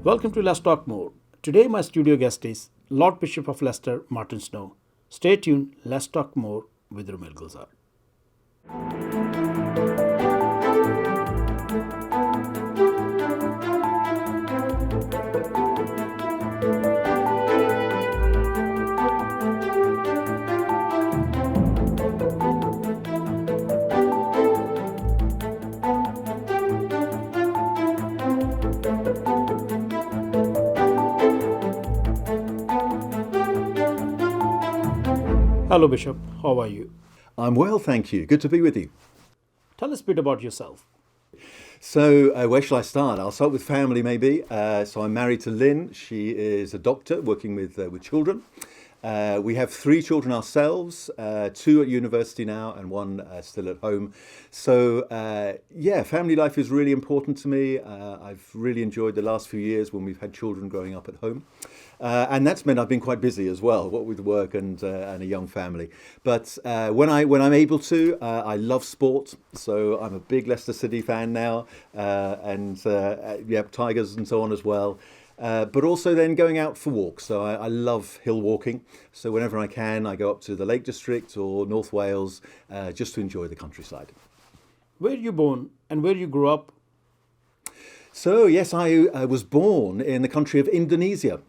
Welcome to Let's Talk More. Today my studio guest is Lord Bishop of Leicester, Martyn Snow. Stay tuned, let's talk more with Rumel Gulzar. Hello Bishop, how are you? I'm well, thank you. Good to be with you. Tell us a bit about yourself. So, where shall I start? I'll start with family, maybe. So, I'm married to Lynn. She is a doctor working with children. We have 3 children ourselves, 2 at university now and 1 still at home. So, family life is really important to me. I've really enjoyed the last few years when we've had children growing up at home. And that's meant I've been quite busy as well, what with work and a young family. But when I'm able to, I love sport. So I'm a big Leicester City fan now, and Tigers and so on as well. But also then going out for walks. So I love hill walking. So whenever I can, I go up to the Lake District or North Wales just to enjoy the countryside. Where were you born and where you grew up? So yes, I was born in the country of Indonesia.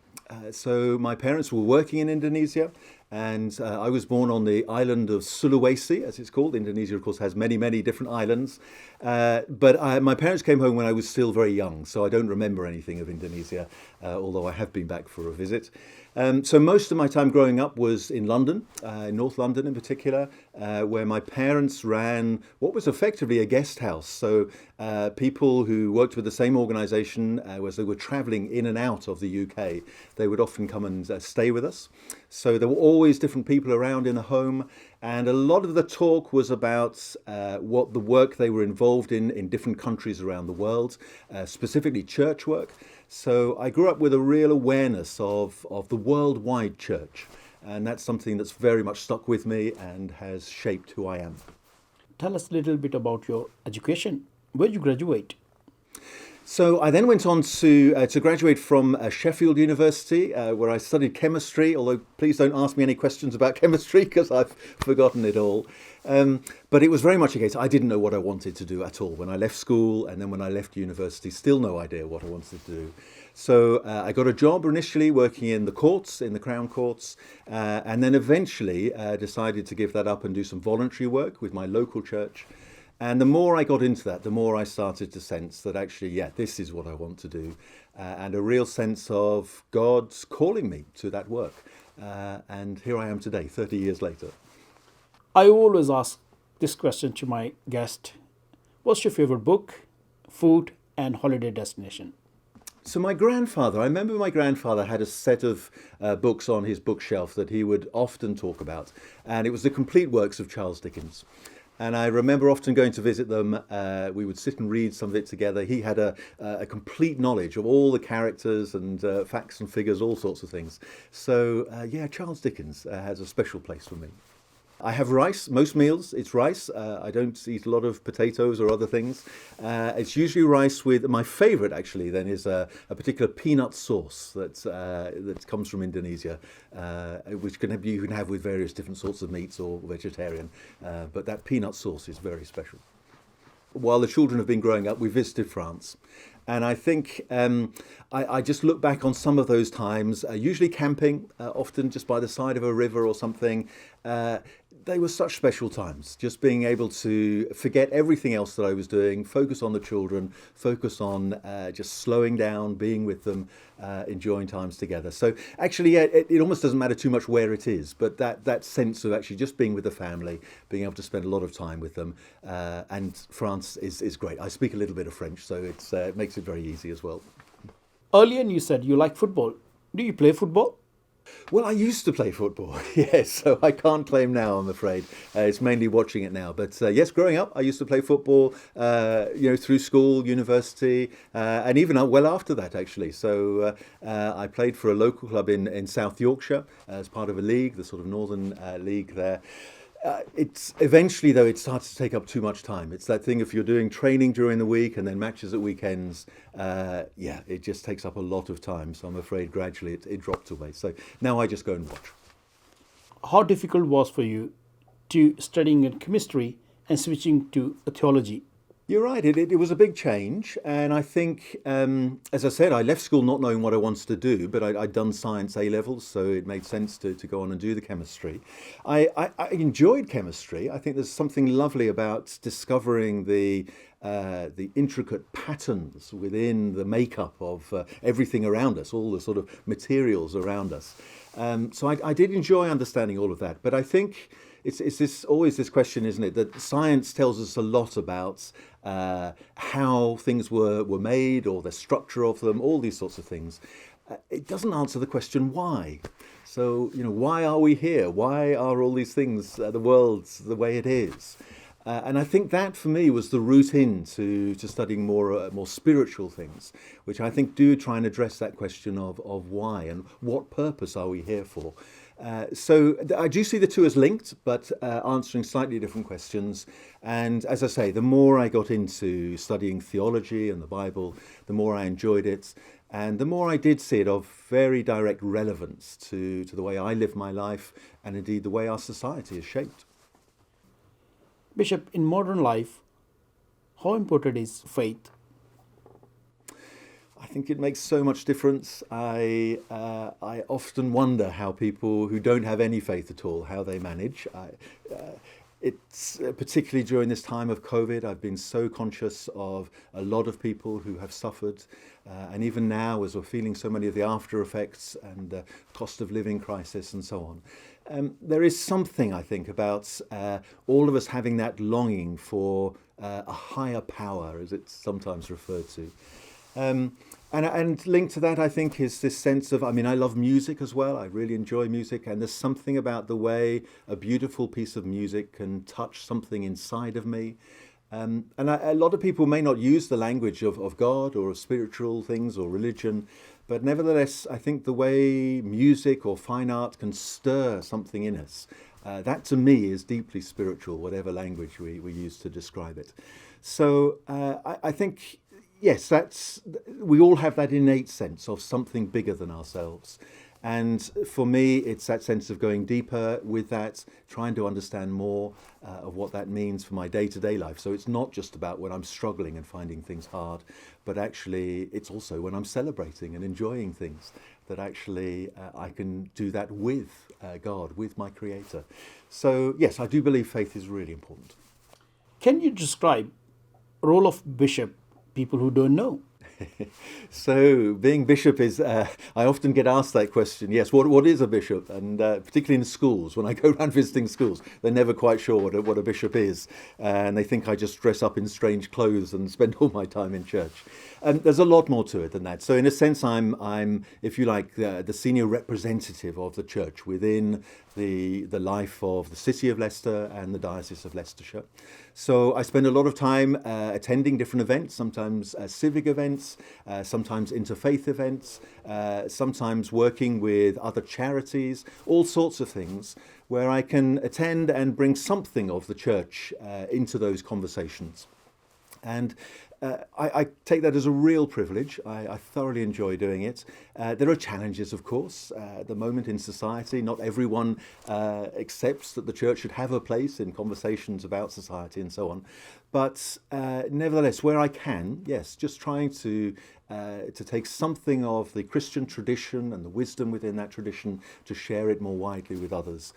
So my parents were working in Indonesia, and I was born on the island of Sulawesi, as it's called. Indonesia, of course, has many, many different islands. But my parents came home when I was still very young, so I don't remember anything of Indonesia, although I have been back for a visit. So most of my time growing up was in London, North London in particular, where my parents ran what was effectively a guest house. So people who worked with the same organisation, as they were travelling in and out of the UK, they would often come and stay with us. So there were always different people around in the home, and a lot of the talk was about what the work they were involved in different countries around the world, specifically church work. So I grew up with a real awareness of the worldwide church, and that's something that's very much stuck with me and has shaped who I am. Tell us a little bit about your education. Where did you graduate? So I then went on to graduate from Sheffield University, where I studied chemistry, although please don't ask me any questions about chemistry because I've forgotten it all. But it was very much a case, I didn't know what I wanted to do at all. When I left school and then when I left university, still no idea what I wanted to do. So I got a job initially working in the courts, in the Crown Courts, and then eventually decided to give that up and do some voluntary work with my local church. And the more I got into that, the more I started to sense that actually, this is what I want to do. And a real sense of God's calling me to that work. And here I am today, 30 years later. I always ask this question to my guest. What's your favorite book, food, and holiday destination? So I remember my grandfather had a set of books on his bookshelf that he would often talk about. And it was the complete works of Charles Dickens. And I remember often going to visit them. We would sit and read some of it together. He had a complete knowledge of all the characters and facts and figures, all sorts of things. So, Charles Dickens has a special place for me. I have rice, most meals, it's rice. I don't eat a lot of potatoes or other things. It's usually rice with, my favourite actually then is a particular peanut sauce that comes from Indonesia, which you can have with various different sorts of meats or vegetarian. But that peanut sauce is very special. While the children have been growing up, we visited France. And I think I just look back on some of those times, usually camping, often just by the side of a river or something. They were such special times, just being able to forget everything else that I was doing, focus on the children, focus on just slowing down, being with them, enjoying times together. So actually, it almost doesn't matter too much where it is, but that sense of actually just being with the family, being able to spend a lot of time with them. And France is great. I speak a little bit of French, so it makes it very easy as well. Earlier you said you like football. Do you play football? Well, I used to play football, yes, so I can't claim now, I'm afraid. It's mainly watching it now. But yes, growing up, I used to play football, through school, university, and even well after that, actually. So I played for a local club in South Yorkshire as part of a league, the sort of Northern League there. It's eventually, though, it starts to take up too much time. It's that thing if you're doing training during the week and then matches at weekends, it just takes up a lot of time. So I'm afraid gradually it dropped away. So now I just go and watch. How difficult was for you to studying in chemistry and switching to theology? You're right. It was a big change, and I think, as I said, I left school not knowing what I wanted to do, but I'd done science A levels, so it made sense to go on and do the chemistry. I enjoyed chemistry. I think there's something lovely about discovering the intricate patterns within the makeup of everything around us, all the sort of materials around us. So I did enjoy understanding all of that, but I think. It's always this question, isn't it, that science tells us a lot about how things were made or the structure of them, all these sorts of things. It doesn't answer the question why. So, why are we here? Why are all these things, the world, the way it is? And I think that, for me, was the route into studying more spiritual things, which I think do try and address that question of why and what purpose are we here for. So I do see the two as linked, but answering slightly different questions. And as I say, the more I got into studying theology and the Bible, the more I enjoyed it. And the more I did see it of very direct relevance to the way I live my life and indeed the way our society is shaped. Bishop, in modern life, how important is faith? I think it makes so much difference. I often wonder how people who don't have any faith at all, how they manage. It's particularly during this time of COVID, I've been so conscious of a lot of people who have suffered. And even now, as we're feeling so many of the after effects and cost of living crisis and so on, there is something, I think, about all of us having that longing for a higher power, as it's sometimes referred to. And linked to that, I think, is this sense of, I love music as well. I really enjoy music. And there's something about the way a beautiful piece of music can touch something inside of me. A lot of people may not use the language of God or of spiritual things or religion, but nevertheless, I think the way music or fine art can stir something in us, that to me is deeply spiritual, whatever language we use to describe it. So I think, yes, we all have that innate sense of something bigger than ourselves. And for me, it's that sense of going deeper with that, trying to understand more of what that means for my day-to-day life. So it's not just about when I'm struggling and finding things hard, but actually it's also when I'm celebrating and enjoying things that actually I can do that with God, with my Creator. So yes, I do believe faith is really important. Can you describe the role of bishop, people who don't know? So being bishop is, I often get asked that question. Yes, what is a bishop? And particularly in schools, when I go around visiting schools, they're never quite sure what a bishop is. And they think I just dress up in strange clothes and spend all my time in church. And there's a lot more to it than that. So in a sense, I'm if you like, the senior representative of the church within the life of the city of Leicester and the Diocese of Leicestershire. So I spend a lot of time attending different events, sometimes civic events, sometimes interfaith events, sometimes working with other charities, all sorts of things where I can attend and bring something of the church into those conversations. And I take that as a real privilege. I thoroughly enjoy doing it. There are challenges, of course, at the moment in society. Not everyone accepts that the church should have a place in conversations about society and so on. But nevertheless, where I can, yes, just trying to take something of the Christian tradition and the wisdom within that tradition to share it more widely with others.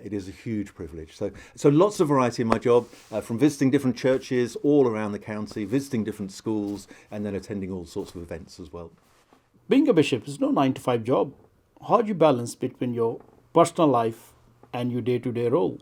It is a huge privilege. So lots of variety in my job, from visiting different churches all around the county, visiting different schools, and then attending all sorts of events as well. Being a bishop is no 9-to-5 job. How do you balance between your personal life and your day-to-day role?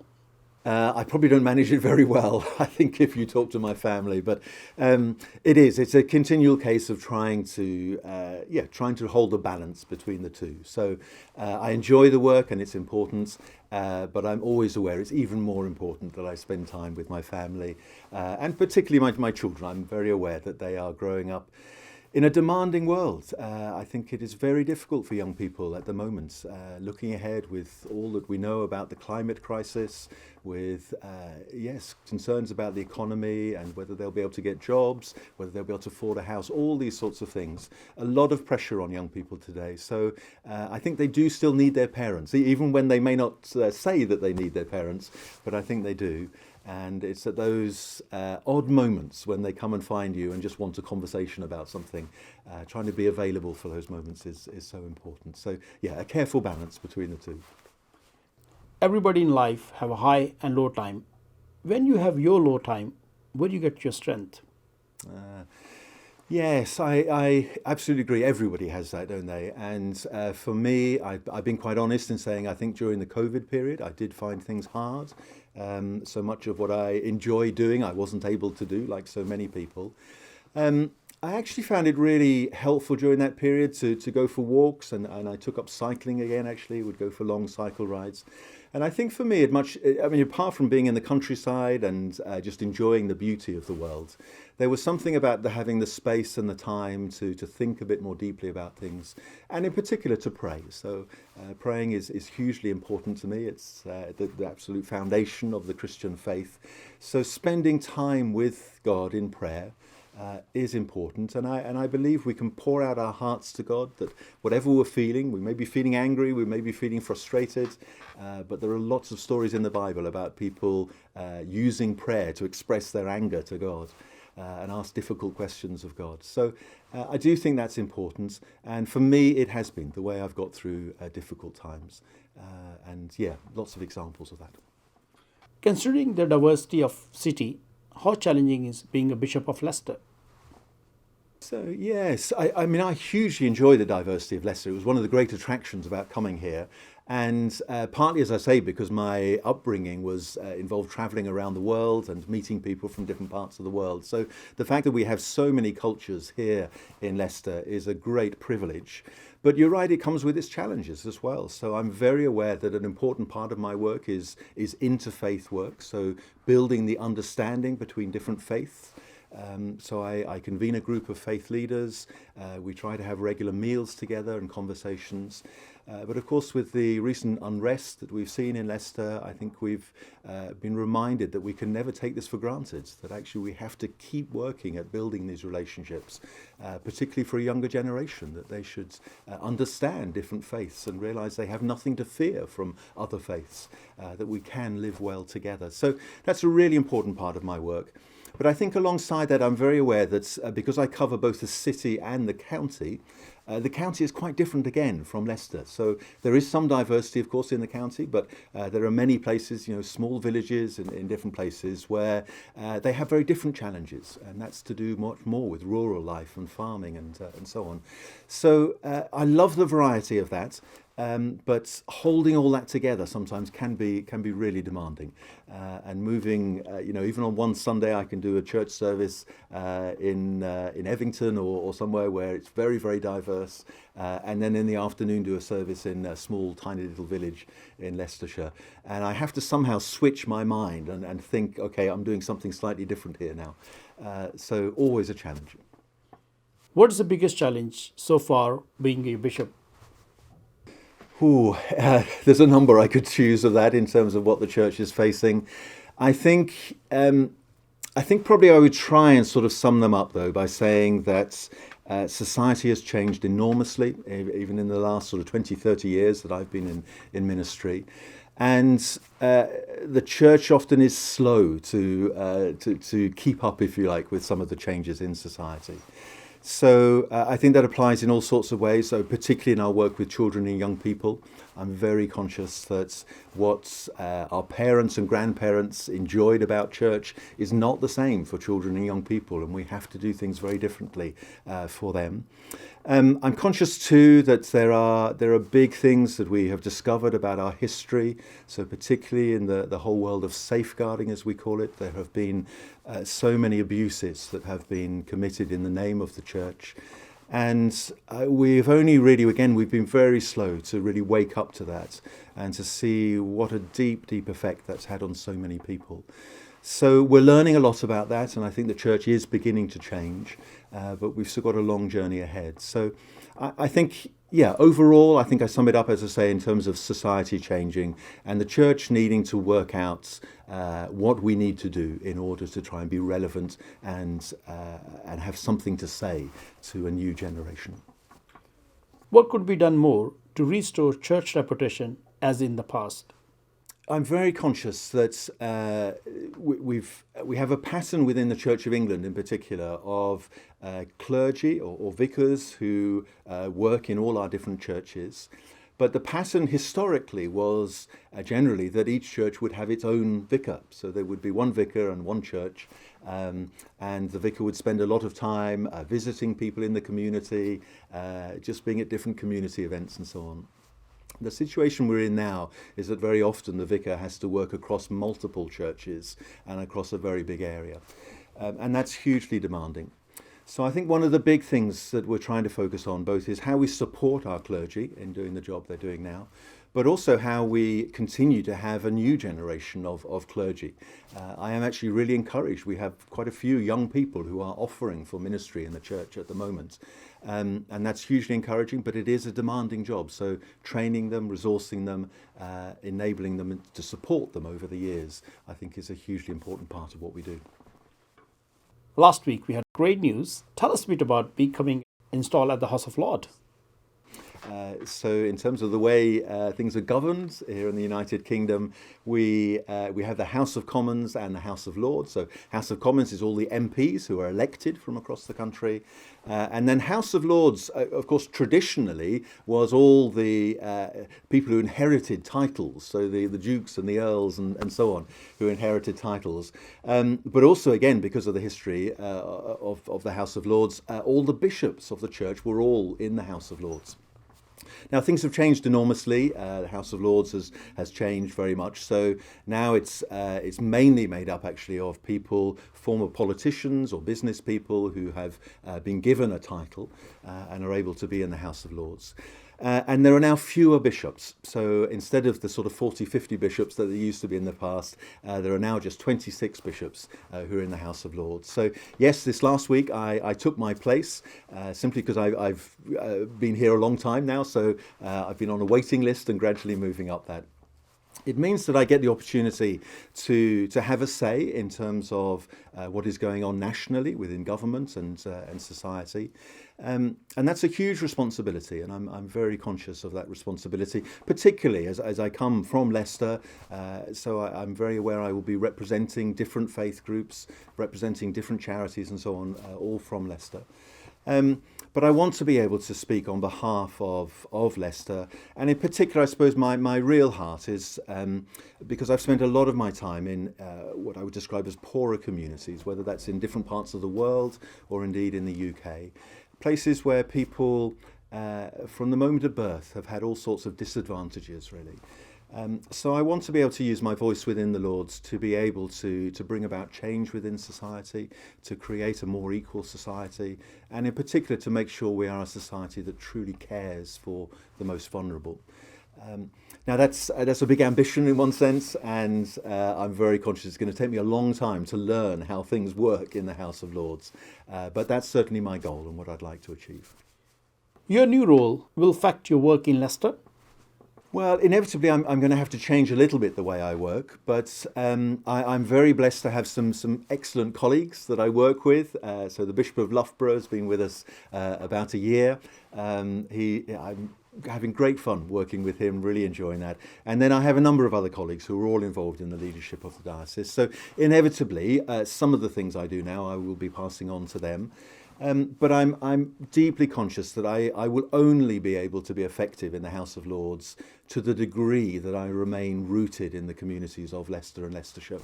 I probably don't manage it very well, I think, if you talk to my family, but it's a continual case of trying to hold a balance between the two. So I enjoy the work and it's important, but I'm always aware it's even more important that I spend time with my family and particularly my children. I'm very aware that they are growing up In a demanding world, I think it is very difficult for young people at the moment, looking ahead with all that we know about the climate crisis, with, yes, concerns about the economy and whether they'll be able to get jobs, whether they'll be able to afford a house, all these sorts of things. A lot of pressure on young people today. So I think they do still need their parents, even when they may not say that they need their parents, but I think they do. And it's at those odd moments when they come and find you and just want a conversation about something, trying to be available for those moments is so important. So yeah, a careful balance between the two. Everybody in life have a high and low time. When you have your low time, where do you get your strength? Yes, I absolutely agree. Everybody has that, don't they? And for me, I've been quite honest in saying I think during the COVID period, I did find things hard. So much of what I enjoy doing, I wasn't able to do, like so many people. I actually found it really helpful during that period to go for walks, and I took up cycling again, actually, would go for long cycle rides. And I think for me, apart from being in the countryside and just enjoying the beauty of the world, there was something about having the space and the time to think a bit more deeply about things, and in particular to pray. So praying is hugely important to me. It's the absolute foundation of the Christian faith. So spending time with God in prayer is important, and I believe we can pour out our hearts to God, that whatever we're feeling, we may be feeling angry, we may be feeling frustrated, but there are lots of stories in the Bible about people using prayer to express their anger to God and ask difficult questions of God. So I do think that's important, and for me it has been the way I've got through difficult times, and yeah, lots of examples of that. Considering the diversity of city, how challenging is being a bishop of Leicester? So yes, I hugely enjoy the diversity of Leicester. It was one of the great attractions about coming here, and partly, as I say, because my upbringing was involved travelling around the world and meeting people from different parts of the world. So the fact that we have so many cultures here in Leicester is a great privilege. But you're right, it comes with its challenges as well. So I'm very aware that an important part of my work is interfaith work, so building the understanding between different faiths. So I convene a group of faith leaders. We try to have regular meals together and conversations. But of course, with the recent unrest that we've seen in Leicester, I think we've been reminded that we can never take this for granted, that actually we have to keep working at building these relationships, particularly for a younger generation, that they should understand different faiths and realise they have nothing to fear from other faiths, that we can live well together. So that's a really important part of my work. But I think alongside that, I'm very aware that because I cover both the city and the county is quite different again from Leicester. So there is some diversity, of course, in the county, but there are many places, small villages in different places where they have very different challenges, and that's to do much more with rural life and farming and so on. So I love the variety of that. But holding all that together sometimes can be really demanding, and moving. Even on one Sunday, I can do a church service in Evington or somewhere where it's very, very diverse, and then in the afternoon do a service in a small, tiny little village in Leicestershire. And I have to somehow switch my mind and think, okay, I'm doing something slightly different here now. So always a challenge. What is the biggest challenge so far being a bishop? There's a number I could choose of that in terms of what the church is facing. I think probably I would try and sort of sum them up, though, by saying that society has changed enormously, even in the last sort of 20, 30 years that I've been in ministry. And the church often is slow to keep up, if you like, with some of the changes in society. So I think that applies in all sorts of ways, so particularly in our work with children and young people. I'm very conscious that what our parents and grandparents enjoyed about church is not the same for children and young people, and we have to do things very differently for them. I'm conscious too that there are big things that we have discovered about our history. So particularly in the whole world of safeguarding, as we call it, there have been so many abuses that have been committed in the name of the church. And we've been very slow to really wake up to that and to see what a deep, deep effect that's had on so many people. So we're learning a lot about that, and I think the church is beginning to change. but we've still got a long journey ahead. So I think, yeah, overall, I think I sum it up, as I say, in terms of society changing and the church needing to work out what we need to do in order to try and be relevant and have something to say to a new generation. What could be done more to restore church reputation as in the past? I'm very conscious that we have a pattern within the Church of England in particular of clergy or vicars who work in all our different churches. But the pattern historically was generally that each church would have its own vicar. So there would be one vicar and one church, and the vicar would spend a lot of time visiting people in the community, just being at different community events and so on. The situation we're in now is that very often the vicar has to work across multiple churches and across a very big area. And that's hugely demanding. So I think one of the big things that we're trying to focus on both is how we support our clergy in doing the job they're doing now, but also how we continue to have a new generation of clergy. I am actually really encouraged. We have quite a few young people who are offering for ministry in the church at the moment. And that's hugely encouraging, but it is a demanding job. So training them, resourcing them, enabling them to support them over the years, I think is a hugely important part of what we do. Last week we had great news. Tell us a bit about becoming installed at the House of Lord. So in terms of the way things are governed here in the United Kingdom, we have the House of Commons and the House of Lords. So House of Commons is all the MPs who are elected from across the country. And then House of Lords, of course, traditionally was all the people who inherited titles. So the dukes and the earls and so on who inherited titles. But also, again, because of the history of the House of Lords, all the bishops of the church were all in the House of Lords. Now things have changed enormously. The House of Lords has changed very much. So now it's mainly made up actually of people, former politicians or business people who have been given a title and are able to be in the House of Lords. And there are now fewer bishops. So instead of the sort of 40, 50 bishops that there used to be in the past, there are now just 26 bishops who are in the House of Lords. So yes, this last week I took my place simply because I've been here a long time now. So I've been on a waiting list and gradually moving up that. It means that I get the opportunity to have a say in terms of what is going on nationally within government and society. And that's a huge responsibility, and I'm very conscious of that responsibility, particularly as I come from Leicester. So I'm very aware I will be representing different faith groups, representing different charities and so on, all from Leicester. But I want to be able to speak on behalf of Leicester. And in particular, I suppose my real heart is because I've spent a lot of my time in what I would describe as poorer communities, whether that's in different parts of the world or indeed in the UK. Places where people from the moment of birth have had all sorts of disadvantages, really. So I want to be able to use my voice within the Lords to be able to bring about change within society, to create a more equal society, and in particular to make sure we are a society that truly cares for the most vulnerable. Now that's a big ambition in one sense, and I'm very conscious it's going to take me a long time to learn how things work in the House of Lords. But that's certainly my goal and what I'd like to achieve. Your new role will affect your work in Leicester? Well, inevitably, I'm going to have to change a little bit the way I work, but I'm very blessed to have some excellent colleagues that I work with. So the Bishop of Loughborough has been with us about a year. I'm having great fun working with him, really enjoying that. And then I have a number of other colleagues who are all involved in the leadership of the diocese. So inevitably, some of the things I do now, I will be passing on to them. But I'm deeply conscious that I will only be able to be effective in the House of Lords to the degree that I remain rooted in the communities of Leicester and Leicestershire.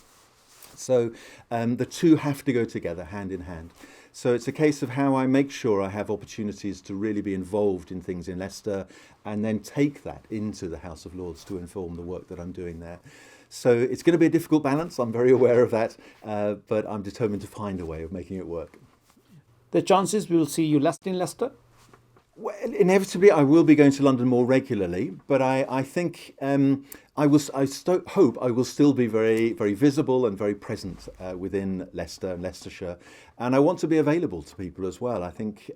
So the two have to go together, hand in hand. So it's a case of how I make sure I have opportunities to really be involved in things in Leicester and then take that into the House of Lords to inform the work that I'm doing there. So it's going to be a difficult balance, I'm very aware of that, but I'm determined to find a way of making it work. The chances we will see you less in Leicester? Well, inevitably, I will be going to London more regularly, but I think hope I will still be very, very visible and very present within Leicester and Leicestershire. And I want to be available to people as well. I think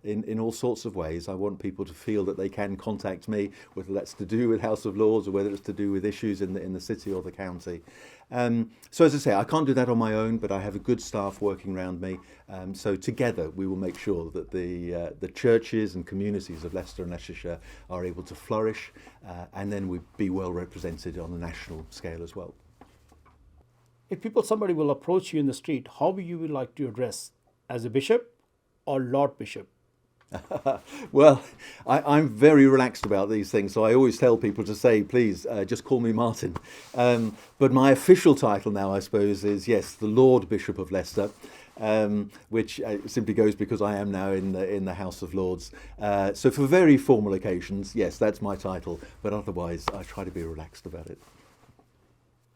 in all sorts of ways. I want people to feel that they can contact me, whether that's to do with House of Lords or whether it's to do with issues in the city or the county. So as I say, I can't do that on my own, but I have a good staff working around me. So together we will make sure that the churches and communities of Leicester and Leicestershire are able to flourish, and then we be well represented on a national scale as well. If somebody will approach you in the street, how would you like to address, as a bishop or Lord Bishop? Well, I'm very relaxed about these things, so I always tell people to say, please, just call me Martyn. But my official title now, I suppose, is, yes, the Lord Bishop of Leicester, which simply goes because I am now in the House of Lords. So for very formal occasions, yes, that's my title, but otherwise I try to be relaxed about it.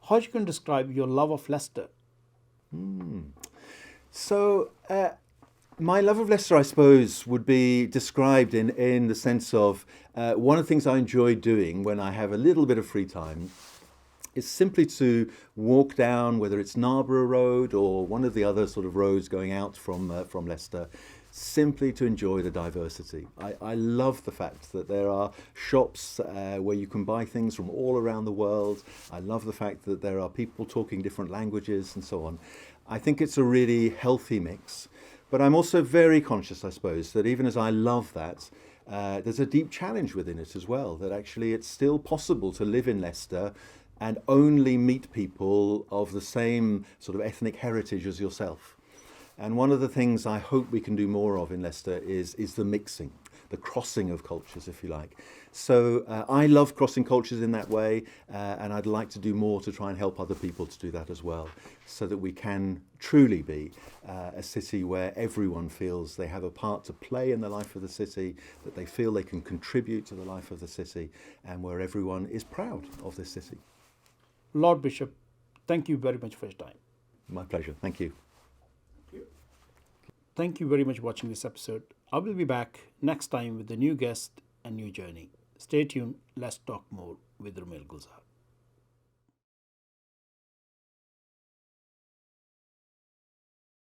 How you can describe your love of Leicester? So my love of Leicester, I suppose, would be described in the sense of one of the things I enjoy doing when I have a little bit of free time is simply to walk down, whether it's Narborough Road or one of the other sort of roads going out from Leicester, simply to enjoy the diversity. I love the fact that there are shops where you can buy things from all around the world. I love the fact that there are people talking different languages and so on. I think it's a really healthy mix. But I'm also very conscious, I suppose, that even as I love that, there's a deep challenge within it as well, that actually it's still possible to live in Leicester and only meet people of the same sort of ethnic heritage as yourself. And one of the things I hope we can do more of in Leicester is the mixing, the crossing of cultures, if you like. So I love crossing cultures in that way, and I'd like to do more to try and help other people to do that as well, so that we can truly be a city where everyone feels they have a part to play in the life of the city, that they feel they can contribute to the life of the city, and where everyone is proud of this city. Lord Bishop, thank you very much for your time. My pleasure. Thank you. Thank you very much for watching this episode. I will be back next time with a new guest and new journey. Stay tuned. Let's talk more with Rumel Gulzar.